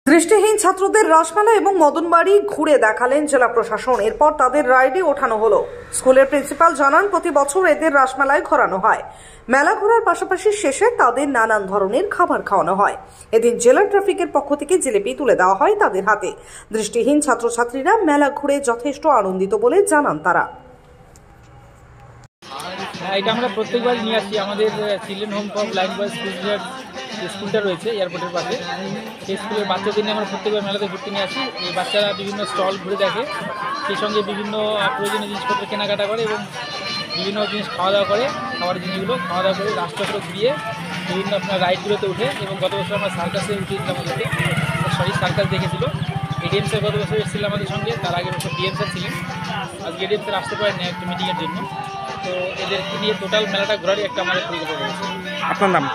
দৃষ্টিহীন ছাত্রদের রাসমেলা এবং মদনবাড়ি ঘুরে দেখালেন জেলা প্রশাসন। এরপর তাদের রাইডে ওঠানো হলো। স্কুলের প্রিন্সিপাল জানান, প্রতি বছর এদের রাসমেলায় ঘোরানো হয়। মেলা ঘোরার পাশাপাশি শেষে তাদের নানান ধরনের খাবার খাওয়ানো হয়। এদিন জেলা ট্রাফিকের পক্ষ থেকে জিলিপি তুলে দেওয়া হয় তাদের হাতে। দৃষ্টিহীন ছাত্রছাত্রীরা মেলা ঘুরে যথেষ্ট আনন্দিত বলে জানান তারা। এটা আমরা প্রত্যেকবার নিয়ে আসি। আমাদের children home for blind boys স্কুলটা রয়েছে এয়ারপোর্টের পাশে। সেই স্কুলের বাচ্চাদের নিয়ে আমরা প্রত্যেকবার মেলাতে ঘুরতে নিয়ে আসি। এই বাচ্চারা বিভিন্ন স্টল ঘুরে দেখে, সেই সঙ্গে বিভিন্ন প্রয়োজনীয় জিনিসপত্র কেনাকাটা করে এবং বিভিন্ন জিনিস খাওয়া দাওয়া করে। খাবারের জিনিসগুলো খাওয়া দাওয়া করে রাস্তাগুলো ঘুরিয়ে বিভিন্ন আপনার রাইডগুলোতে উঠে। এবং গত বছর আমরা সার্কাসে উঠেছিলাম, সার্কাস দেখেছিল। এডিএম স্যার গত বছর এসেছিল আমাদের সঙ্গে, তার আগের বছর ডিএম স্যার ছিলেন। আজকে এডিএম স্যার আসতে পারেন একটা মিটিংয়ের জন্য। তো এদেরকে নিয়ে টোটাল মেলাটা ঘোরারই একটা আমাদের পরিকল্পনা রয়েছে। আপনার নাম?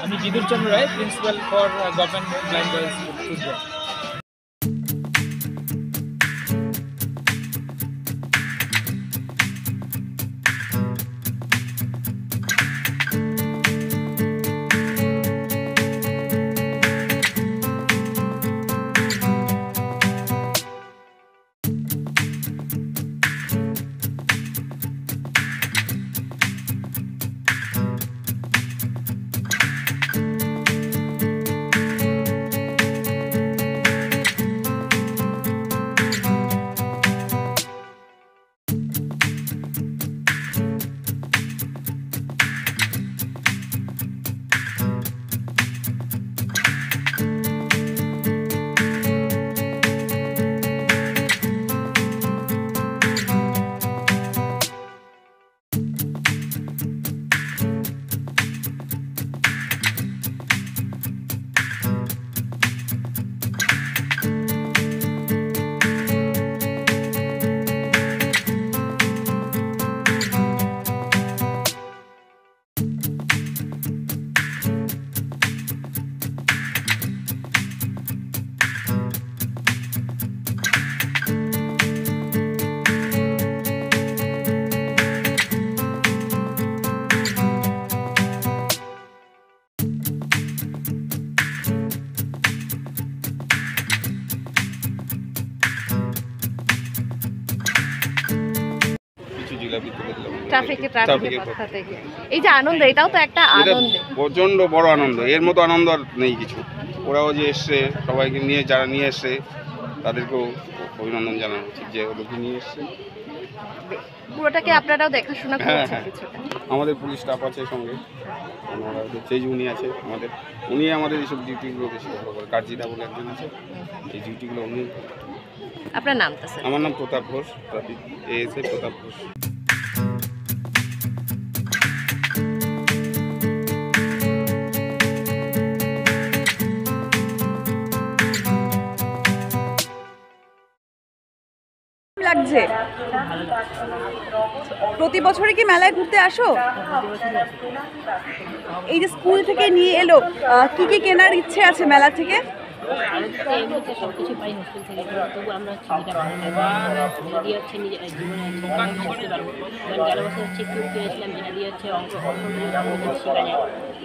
আমি Bidur Chandra Roy, principal for government blind boys school. ট্রাফিকের পক্ষ থেকে এই যে আনন্দ, এটাও তো একটা আনন্দ, প্রচন্ড বড় আনন্দ। এর মতো আনন্দ আর নেই কিছু। ওরাও যে এসছে, সবাইকে নিয়ে, যারা নিয়ে এসছে তাদেরকেও অভিনন্দন জানানো উচিত যে ওদেরকে নিয়ে এসছে। পুরোটাকে আপনারাও দেখাশোনা করছেন? আমাদের পুলিশ স্টাফ আছে সঙ্গে, ওনারা চেজ উনি আছে আমাদের, উনি আমাদের এইসব ডিউটিগুলো বেশি ভালো করে। কার্জিদা বলে একজন আছে, এই ডিউটিগুলো উনি। আপনার নামটা স্যার? আমার নাম প্রতাপ ঘোষ, ট্রাফিক এএসআই প্রতাপ ঘোষ। লাগছে? প্রতি বছরে কি মেলায় ঘুরতে আসো? এই যে স্কুল থেকে নিয়ে এলো, কি কি কেনার ইচ্ছে আছে মেলা থেকে? সবকিছু পাই হোস্টেল থেকে, তবু আমরা ছবিটা ভালো লাগবে। যেটা দিয়ে হচ্ছে নিজের জীবনে শিখতে পারবো। গেল বছর হচ্ছে একটু পেয়েছিলাম, যেটা দিয়ে হচ্ছে অঙ্ক শেখা যায়,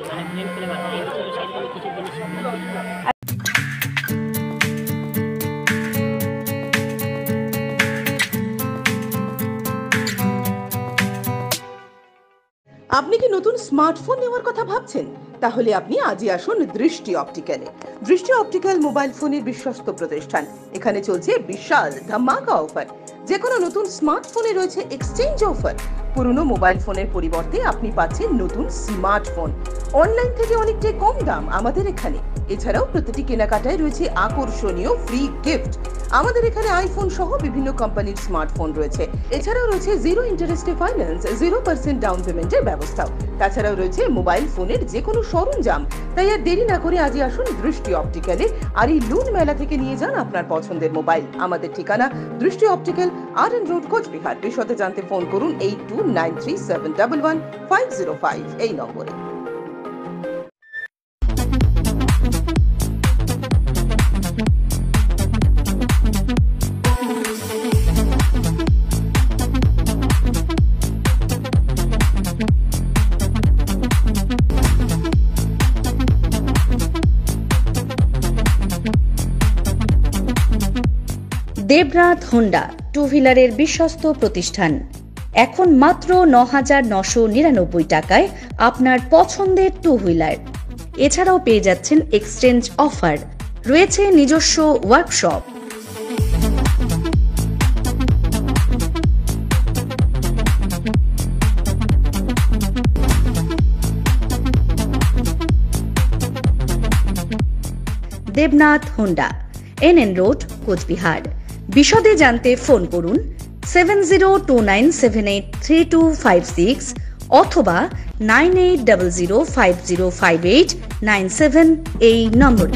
মানে ব্রেন করে মাথায়। এই বছর সেরকম কিছু জিনিস শিখতে। আপনি কি নতুন স্মার্টফোন নেওয়ার কথা ভাবছেন? তাহলে আপনি আজই আসুন দৃষ্টি অপটিক্যালে। দৃষ্টি অপটিক্যাল মোবাইল ফোনের বিশ্বস্ত প্রতিষ্ঠান। এখানে চলছে বিশাল ধামাকা অফার। যে কোনো নতুন স্মার্টফোনে রয়েছে এক্সচেঞ্জ অফার। পুরনো মোবাইল ফোনের পরিবর্তে আপনি পাচ্ছেন নতুন স্মার্টফোন অনলাইন থেকে অনেকটাই কম দাম আমাদের এখানে। এছাড়াও প্রতিটি কেনাকাটায় রয়েছে আকর্ষণীয় ফ্রি গিফট। আমাদের এখানে আইফোন সহ বিভিন্ন কোম্পানির স্মার্টফোন রয়েছে। এছাড়াও রয়েছে 0 ইন্টারেস্টে ফাইন্যান্স, 0% ডাউন পেমেন্টের ব্যবস্থাও। তাছাড়াও রয়েছে মোবাইল ফোনের যে কোনো সরঞ্জাম। তাই আর দেরি না করে আজই আসুন দৃষ্টি অপটিক্যালে, আর এই লুন মেলা থেকে নিয়ে যান আপনার পছন্দের মোবাইল। আমাদের ঠিকানা দৃষ্টি অপটিক্যাল, RN রোড, কোচবিহার। বিশদে জানতে ফোন করুন 8293711505 এই নম্বরে। দেবনাথ হোন্ডা টু হুইলারের বিশ্বস্ত প্রতিষ্ঠান। এখন মাত্র ৯,৯৯৯ টাকায় আপনার পছন্দের টু হুইলার। এছাড়াও পেয়ে যাচ্ছেন এক্সচেঞ্জ অফার, রয়েছে নিজস্ব workshop. Debnath Honda, NN road, Cooch Behar. বিশদে জানতে ফোন করুন 7029783256 অথবা 9800505897 এই নম্বরে।